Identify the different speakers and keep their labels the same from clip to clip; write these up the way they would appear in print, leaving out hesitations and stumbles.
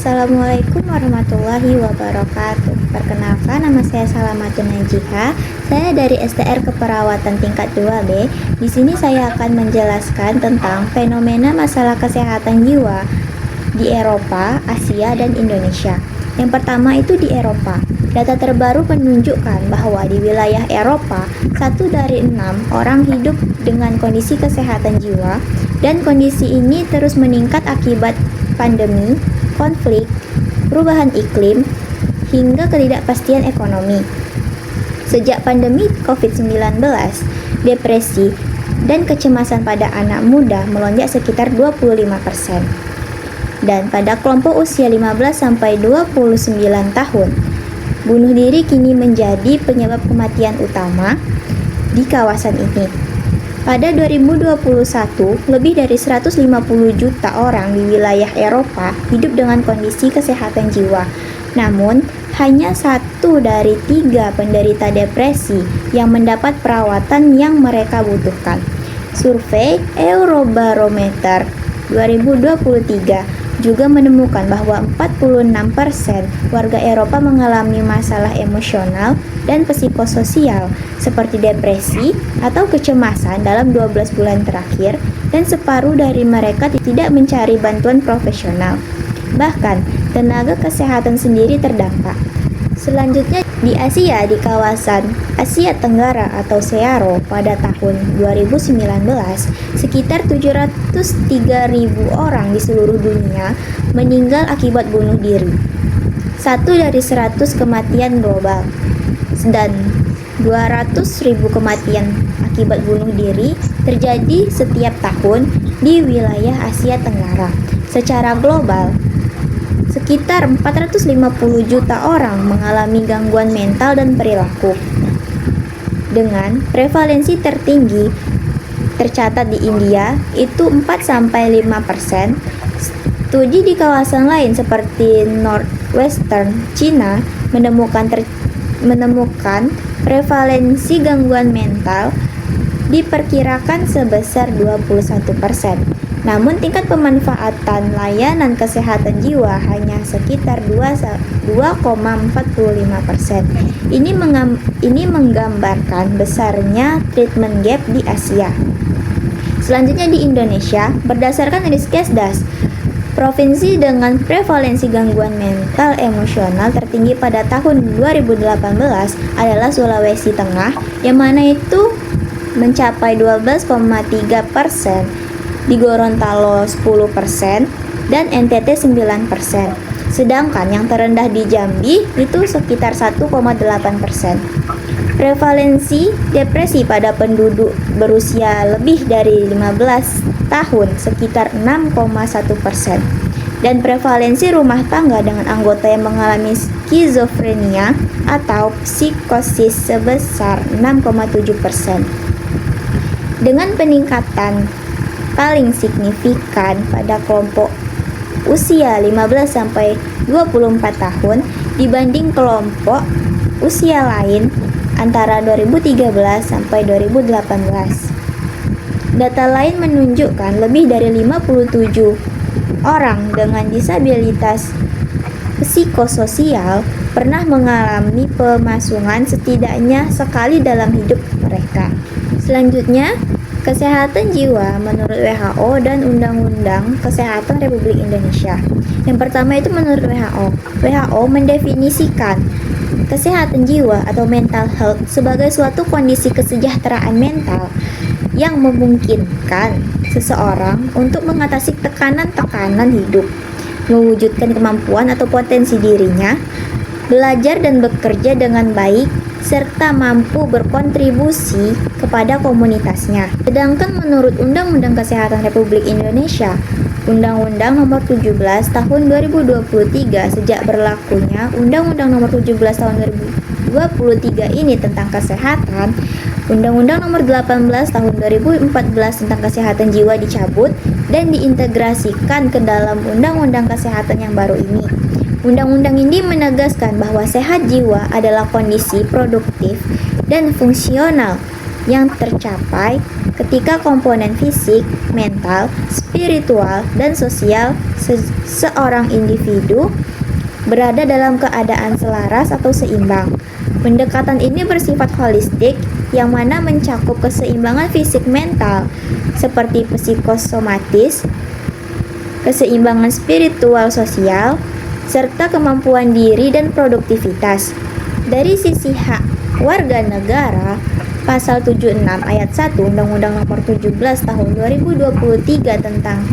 Speaker 1: Assalamualaikum warahmatullahi wabarakatuh. Perkenalkan, nama saya Salamatun Najiha. Saya dari STR Keperawatan tingkat 2B. Di sini saya akan menjelaskan tentang fenomena masalah kesehatan jiwa di Eropa, Asia, dan Indonesia. Yang pertama itu di Eropa. Data terbaru menunjukkan bahwa di wilayah Eropa, 1 dari 6 orang hidup dengan kondisi kesehatan jiwa, dan kondisi ini terus meningkat akibat pandemi, konflik, perubahan iklim, hingga ketidakpastian ekonomi. Sejak pandemi COVID-19, depresi dan kecemasan pada anak muda melonjak sekitar 25%. Dan pada kelompok usia 15-29 tahun, bunuh diri kini menjadi penyebab kematian utama di kawasan ini. Pada 2021, lebih dari 150 juta orang di wilayah Eropa hidup dengan kondisi kesehatan jiwa. Namun, hanya 1 dari 3 penderita depresi yang mendapat perawatan yang mereka butuhkan. Survei Eurobarometer 2023 juga menemukan bahwa 46% warga Eropa mengalami masalah emosional dan psikososial seperti depresi atau kecemasan dalam 12 bulan terakhir, dan separuh dari mereka tidak mencari bantuan profesional. Bahkan, tenaga kesehatan sendiri terdampak. Selanjutnya di Asia, di kawasan Asia Tenggara atau SEARO pada tahun 2019, sekitar 703.000 orang di seluruh dunia meninggal akibat bunuh diri. 1 dari 100 kematian global dan 200.000 kematian akibat bunuh diri terjadi setiap tahun di wilayah Asia Tenggara. Secara global, sekitar 450 juta orang mengalami gangguan mental dan perilaku, dengan prevalensi tertinggi tercatat di India itu 4-5%. Studi di kawasan lain seperti Northwestern China menemukan prevalensi gangguan mental diperkirakan sebesar 21%. Namun tingkat pemanfaatan layanan kesehatan jiwa hanya sekitar 2,45%. Ini menggambarkan besarnya treatment gap di Asia. Selanjutnya di Indonesia, berdasarkan Riskesdas, provinsi dengan prevalensi gangguan mental emosional tertinggi pada tahun 2018 adalah Sulawesi Tengah, yang mana itu mencapai 12,3%, di Gorontalo 10%, dan NTT 9%. Sedangkan yang terendah di Jambi itu sekitar 1,8%. Prevalensi depresi pada penduduk berusia lebih dari 15 tahun sekitar 6,1%. Dan prevalensi rumah tangga dengan anggota yang mengalami skizofrenia atau psikosis sebesar 6,7%. Dengan peningkatan paling signifikan pada kelompok usia 15-24 tahun dibanding kelompok usia lain antara 2013 sampai 2018. Data lain menunjukkan lebih dari 57 orang dengan disabilitas psikososial pernah mengalami pemasungan setidaknya sekali dalam hidup mereka. Selanjutnya, kesehatan jiwa menurut WHO dan Undang-Undang Kesehatan Republik Indonesia. Yang pertama itu menurut WHO. WHO mendefinisikan kesehatan jiwa atau mental health sebagai suatu kondisi kesejahteraan mental yang memungkinkan seseorang untuk mengatasi tekanan-tekanan hidup, mewujudkan kemampuan atau potensi dirinya, belajar dan bekerja dengan baik, serta mampu berkontribusi kepada komunitasnya. Sedangkan menurut Undang-Undang Kesehatan Republik Indonesia, Undang-Undang Nomor 17 Tahun 2023, sejak berlakunya Undang-Undang Nomor 17 Tahun 2023 ini tentang kesehatan, Undang-Undang Nomor 18 Tahun 2014 tentang kesehatan jiwa dicabut dan diintegrasikan ke dalam Undang-Undang Kesehatan yang baru ini. Undang-undang ini menegaskan bahwa sehat jiwa adalah kondisi produktif dan fungsional yang tercapai ketika komponen fisik, mental, spiritual, dan sosial seorang individu berada dalam keadaan selaras atau seimbang. Pendekatan ini bersifat holistik yang mana mencakup keseimbangan fisik mental seperti psikosomatis, keseimbangan spiritual sosial, serta kemampuan diri dan produktivitas. Dari sisi hak warga negara, Pasal 76 ayat 1 Undang-Undang Nomor 17 Tahun 2023 tentang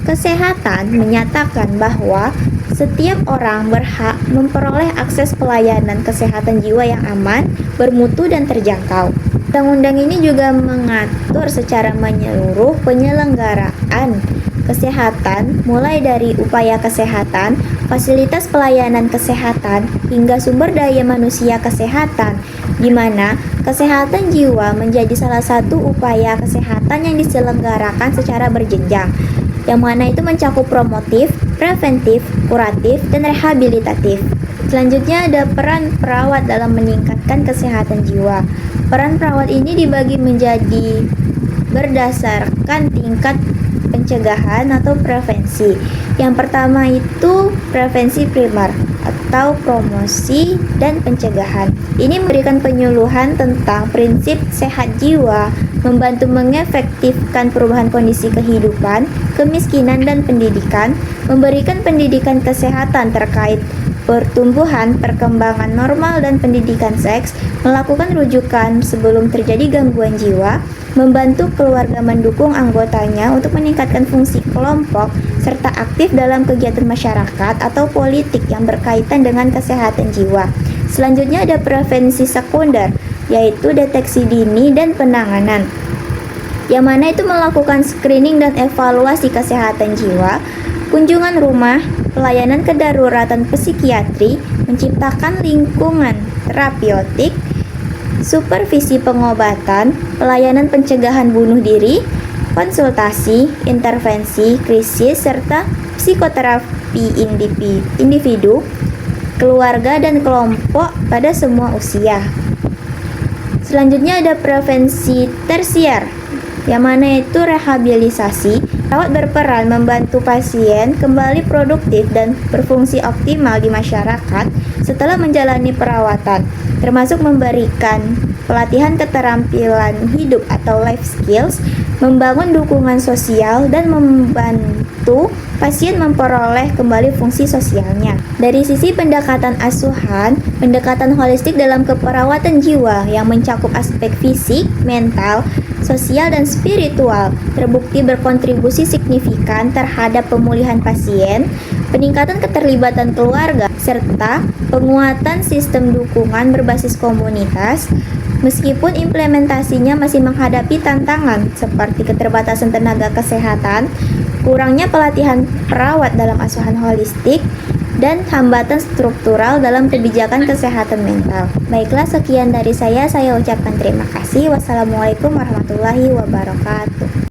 Speaker 1: Kesehatan menyatakan bahwa setiap orang berhak memperoleh akses pelayanan kesehatan jiwa yang aman, bermutu, dan terjangkau. Undang-undang ini juga mengatur secara menyeluruh penyelenggaraan kesehatan, mulai dari upaya kesehatan, fasilitas pelayanan kesehatan, hingga sumber daya manusia kesehatan, di mana kesehatan jiwa menjadi salah satu upaya kesehatan yang diselenggarakan secara berjenjang, yang mana itu mencakup promotif, preventif, kuratif, dan rehabilitatif. Selanjutnya ada peran perawat dalam meningkatkan kesehatan jiwa. Peran perawat ini dibagi menjadi berdasarkan tingkat pencegahan atau prevensi. Yang pertama itu prevensi primer atau promosi dan pencegahan. Ini memberikan penyuluhan tentang prinsip sehat jiwa, membantu mengefektifkan perubahan kondisi kehidupan, kemiskinan, dan pendidikan, memberikan pendidikan kesehatan terkait pertumbuhan, perkembangan normal, dan pendidikan seks, melakukan rujukan sebelum terjadi gangguan jiwa, membantu keluarga mendukung anggotanya untuk meningkatkan fungsi kelompok, serta aktif dalam kegiatan masyarakat atau politik yang berkaitan dengan kesehatan jiwa. Selanjutnya ada prevensi sekunder, yaitu deteksi dini dan penanganan, yang mana itu melakukan screening dan evaluasi kesehatan jiwa, kunjungan rumah, pelayanan kedaruratan psikiatri, menciptakan lingkungan terapeutik, supervisi pengobatan, pelayanan pencegahan bunuh diri, konsultasi, intervensi, krisis, serta psikoterapi individu, keluarga, dan kelompok pada semua usia. Selanjutnya ada prevensi tersier, yang mana itu rehabilitasi. Perawat berperan membantu pasien kembali produktif dan berfungsi optimal di masyarakat setelah menjalani perawatan, termasuk memberikan pelatihan keterampilan hidup atau life skills, membangun dukungan sosial, dan membantu pasien memperoleh kembali fungsi sosialnya. Dari sisi pendekatan asuhan, pendekatan holistik dalam keperawatan jiwa yang mencakup aspek fisik, mental, sosial, dan spiritual terbukti berkontribusi signifikan terhadap pemulihan pasien, peningkatan keterlibatan keluarga, serta penguatan sistem dukungan berbasis komunitas. Meskipun implementasinya masih menghadapi tantangan seperti keterbatasan tenaga kesehatan, kurangnya pelatihan perawat dalam asuhan holistik, dan hambatan struktural dalam kebijakan kesehatan mental. Baiklah, sekian dari saya ucapkan terima kasih. Wassalamualaikum warahmatullahi wabarakatuh.